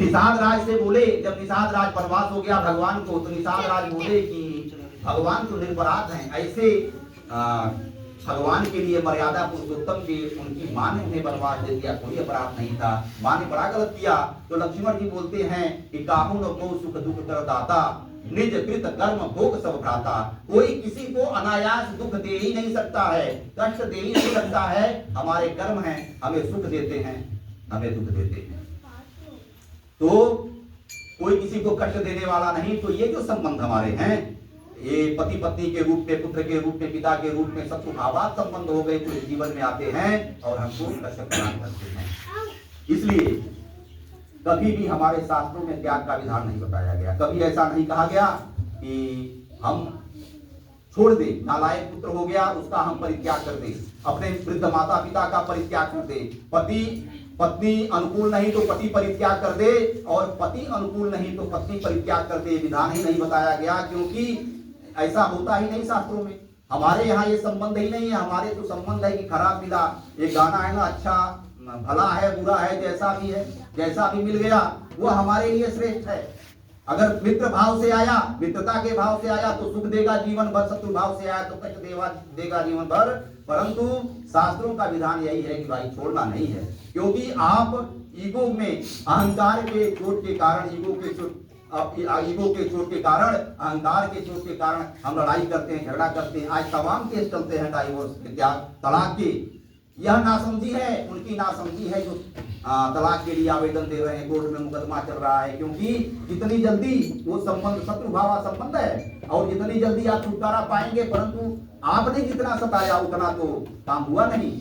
निषाद राज से बोले, जब निषाद राज वनवास हो गया भगवान को, तो निषाद राज बोले कि भगवान तो निरपराध हैं, ऐसे भगवान के लिए मर्यादा पुरुषोत्तम के उनकी मां ने उन्हें वनवास दे दिया, कोई अपराध नहीं था, मां ने बड़ा गलत किया। तो लक्ष्मण जी बोलते हैं कि काहू न को सुख दुख कर दाता, निज कृत कर्म भोग सब भ्राता। कोई किसी को अनायास दुख दे ही नहीं सकता है, कष्ट दे ही नहीं सकता है, हमारे कर्म हैं, हमें सुख देते हैं, हमें दुख देते हैं। तो कोई किसी को कष्ट देने वाला नहीं। तो ये जो संबंध हमारे हैं, ये पति पत्नी के रूप में, पुत्र के रूप में, पिता के रूप में, सब सुभावात संबंध हो गए, तो जीवन में आते हैं और हमको कष्ट प्रदान करते हैं। इसलिए कभी भी हमारे शास्त्रों में त्याग का विधान नहीं बताया गया। कभी ऐसा नहीं कहा गया कि हम छोड़ दे, नालायक पुत्र हो गया उसका हम परित्याग कर दे, अपने वृद्ध माता पिता का परित्याग कर दे, पत्नी अनुकूल नहीं तो पति परित्याग कर दे, और पति अनुकूल नहीं तो पत्नी परित्याग कर दे। विधान ही नहीं बताया गया, क्योंकि ऐसा होता ही नहीं शास्त्रों में। हमारे यहाँ ये संबंध ही नहीं है। हमारे तो संबंध है कि खराब मिला, एक गाना है ना, अच्छा भला है बुरा है, जैसा भी है, जैसा भी मिल गया वो हमारे लिए श्रेष्ठ है। अगर मित्र भाव से आया, मित्रता के भाव से आया तो सुख देगा जीवन भर, शत्रु भाव से आया तो कष्ट देगा जीवन भर। परंतु शास्त्रों का विधान यही है कि भाई छोड़ना नहीं है, क्योंकि आप ईगो में, अहंकार के चोट के कारण, ईगो के चोट के कारण, अहंकार के चोट के कारण हम लड़ाई करते हैं, झगड़ा करते हैं। आज तमाम केस चलते हैं डाइवोर्स के, तलाक के। यह नासमझी है, उनकी नासमझी है जो तलाक के लिए आवेदन दे रहे हैं, कोर्ट में मुकदमा चल रहा है। क्योंकि जितनी जल्दी वो संबंध शत्रुभावा संबंध है और जितनी जल्दी आप छुटकारा पाएंगे, परंतु आपने जितना सताया उतना तो काम हुआ नहीं,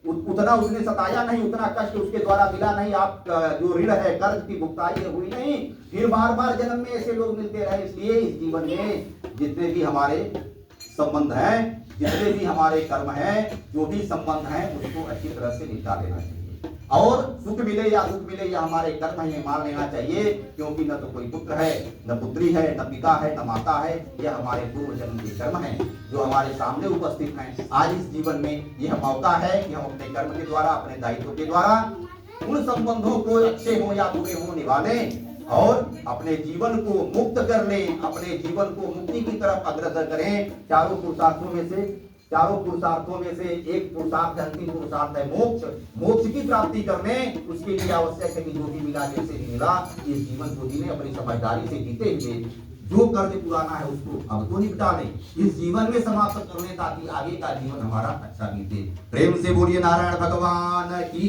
उतना उसने सताया नहीं, उतना कष्ट उसके द्वारा मिला नहीं, आप जो ऋण है कर्ज की भुगताई हुई नहीं, फिर बार बार जन्म में ऐसे लोग मिलते रहे। इसलिए इस जीवन में जितने भी हमारे संबंध हैं, जितने भी हमारे कर्म हैं, जो भी संबंध हैं, उसको अच्छी तरह से निपटा लेना चाहिए। और सुख मिले या दुख मिले या हमारे कर्म है, मान लेना चाहिए, क्योंकि न तो कोई पुत्र है, न पुत्री है, न पिता है, न माता है, यह हमारे पूर्व जन्म के कर्म हैं जो हमारे सामने उपस्थित हैं। आज इस जीवन में यह मौका है कि हम अपने कर्म के द्वारा, अपने दायित्व के द्वारा उन संबंधों को अच्छे हो या बुरे हो निभा लें और अपने जीवन को मुक्त कर लें, अपने जीवन को मुक्ति की तरफ अग्रसर करें। चारों पुरुषार्थों में से एक पुरुषार्थ, अंतिम पुरुषार्थ है मोक्ष। मोक्ष की प्राप्ति करने उसके लिए आवश्यक है कि जो भी मिला, जैसे भी मिला, इस जीवन को जीने, अपनी समझदारी से जीते हुए जो कर्ज पुराना है उसको अब तो निपटा लें, इस जीवन में समाप्त कर लें, ताकि आगे का जीवन हमारा अच्छा बीते। प्रेम से बोलिए नारायण भगवान की।